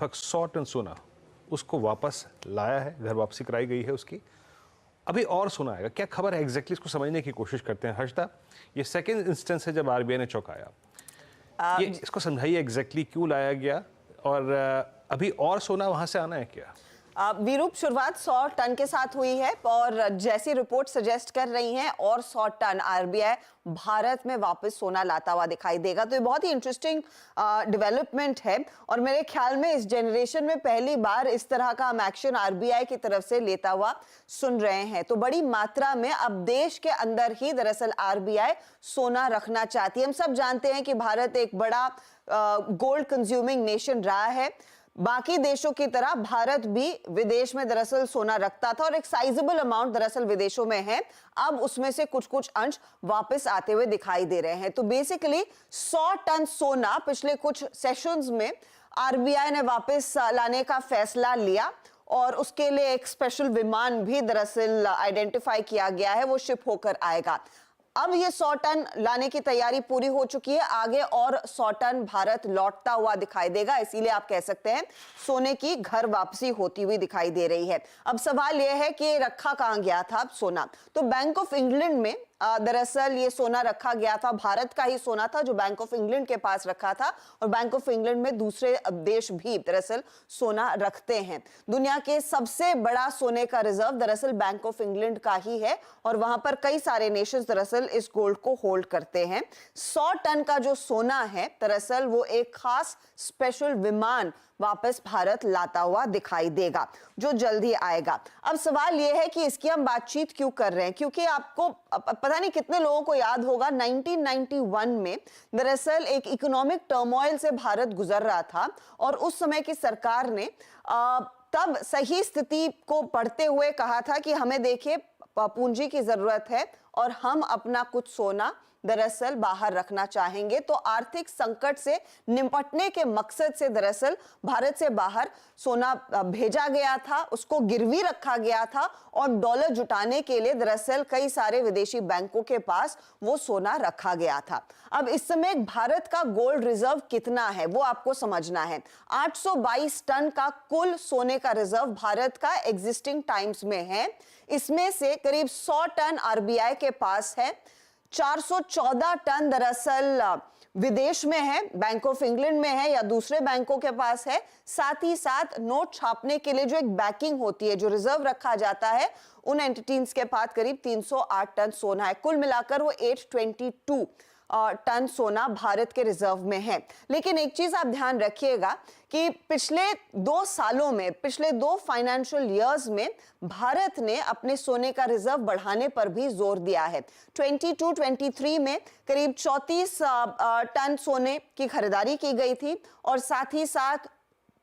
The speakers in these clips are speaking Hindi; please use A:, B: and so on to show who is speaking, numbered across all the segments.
A: लगभग 100 टन सोना उसको वापस लाया है, घर वापसी कराई गई है उसकी। अभी और सोना आएगा, क्या खबर है एग्जैक्टली, इसको समझने की कोशिश करते हैं। हर्षदा, ये सेकेंड इंस्टेंस है जब आरबीआई ने चौंकाया। ये इसको समझाइए एग्जैक्टली क्यों लाया गया, और अभी और सोना वहां से आना है क्या?
B: विरूप, शुरुआत 100 टन के साथ हुई है और जैसी रिपोर्ट सजेस्ट कर रही हैं और 100 टन आरबीआई भारत में वापस सोना लाता हुआ दिखाई देगा। तो ये बहुत ही इंटरेस्टिंग डेवलपमेंट है और मेरे ख्याल में इस जनरेशन में पहली बार इस तरह का हम एक्शन आरबीआई की तरफ से लेता हुआ सुन रहे हैं। तो बड़ी मात्रा में अब देश के अंदर ही दरअसल आरबीआई सोना रखना चाहती है। हम सब जानते हैं कि भारत एक बड़ा गोल्ड कंज्यूमिंग नेशन रहा है। बाकी देशों की तरह भारत भी विदेश में दरअसल सोना रखता था और एक साइजेबल अमाउंट दरअसल विदेशों में है। अब उसमें से कुछ कुछ अंश वापस आते हुए दिखाई दे रहे हैं। तो बेसिकली 100 टन सोना पिछले कुछ सेशंस में आरबीआई ने वापस लाने का फैसला लिया और उसके लिए एक स्पेशल विमान भी दरअसल आइडेंटिफाई किया गया है, वो शिप होकर आएगा। अब ये 100 टन लाने की तैयारी पूरी हो चुकी है, आगे और 100 टन भारत लौटता हुआ दिखाई देगा। इसीलिए आप कह सकते हैं सोने की घर वापसी होती हुई दिखाई दे रही है। अब सवाल यह है कि रखा कहां गया था सोना। तो बैंक ऑफ इंग्लैंड में दरअसल ये सोना रखा गया था, भारत का ही सोना था जो बैंक ऑफ इंग्लैंड के पास रखा था। और बैंक ऑफ इंग्लैंड में दूसरे देश भी दरअसल सोना रखते हैं। दुनिया के सबसे बड़ा सोने का रिजर्व दरअसल बैंक ऑफ इंग्लैंड का ही है और वहां पर कई सारे नेशंस दरअसल इस गोल्ड को होल्ड करते हैं। 100 टन का जो सोना है दरअसल वो एक खास स्पेशल विमान वापस भारत लाता हुआ दिखाई देगा जो जल्दी आएगा। अब सवाल यह है कि इसकी हम बातचीत क्यों कर रहे हैं, क्योंकि आपको पता नहीं कितने लोगों को याद होगा 1991 में दरअसल एक इकोनॉमिक टर्मोइल से भारत गुजर रहा था और उस समय की सरकार ने तब सही स्थिति को पढ़ते हुए कहा था कि हमें देखिए पूंजी की जरूरत है और हम अपना कुछ सोना दरअसल बाहर रखना चाहेंगे। तो आर्थिक संकट से निपटने के मकसद से दरअसल भारत से बाहर सोना भेजा गया था, उसको गिरवी रखा गया था और डॉलर जुटाने के लिए दरअसल कई सारे विदेशी बैंकों के पास वो सोना रखा गया था। अब इस समय भारत का गोल्ड रिजर्व कितना है वो आपको समझना है। 822 टन का कुल सोने का रिजर्व भारत का एग्जिस्टिंग टाइम्स में है। इसमें से करीब 100 टन आरबीआई के पास है, 414 टन दरअसल विदेश में है, बैंक ऑफ इंग्लैंड में है या दूसरे बैंकों के पास है। साथ ही साथ नोट छापने के लिए जो एक बैकिंग होती है, जो रिजर्व रखा जाता है, उन एंटिटीज के पास करीब 308 टन सोना है। कुल मिलाकर वो 822 टन सोना भारत के रिजर्व में है। लेकिन एक चीज आप ध्यान रखिएगा कि पिछले 2 सालों में, पिछले 2 फाइनेंशियल ईयर्स में भारत ने अपने सोने का रिजर्व बढ़ाने पर भी जोर दिया है। 22-23 में करीब 34 टन सोने की खरीदारी की गई थी और साथ ही साथ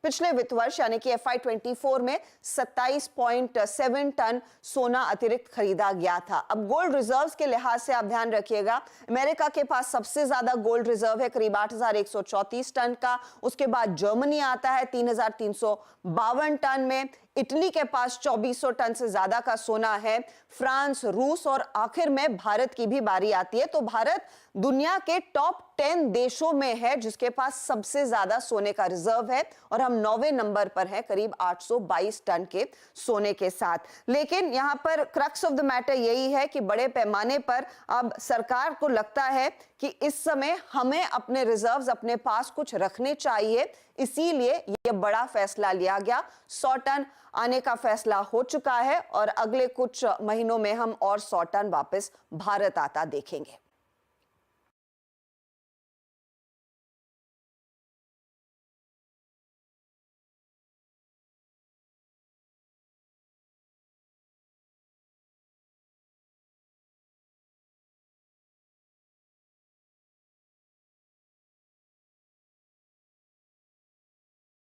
B: पिछले वित्त वर्ष यानी कि FY24 में 27.7 टन सोना अतिरिक्त खरीदा गया था। अब गोल्ड रिजर्व्स के लिहाज से आप ध्यान रखिएगा, अमेरिका के पास सबसे ज्यादा गोल्ड रिजर्व है करीब 8,134 टन का। उसके बाद जर्मनी आता है 3,352 टन में। इटली के पास 2400 टन से ज्यादा का सोना है, फ्रांस, रूस और आखिर में भारत की भी बारी आती है। तो भारत दुनिया के टॉप 10 देशों में है जिसके पास सबसे ज्यादा सोने का रिजर्व है और हम 9वें नंबर पर हैं करीब 822 टन के सोने के साथ। लेकिन यहां पर क्रक्स ऑफ द मैटर यही है कि बड़े पैमाने पर अब सरकार को लगता है कि इस समय हमें अपने रिजर्व्स अपने पास कुछ रखने चाहिए, इसीलिए यह बड़ा फैसला लिया गया। 100 टन आने का फैसला हो चुका है और अगले कुछ महीनों में हम और 100 टन वापस भारत आता देखेंगे।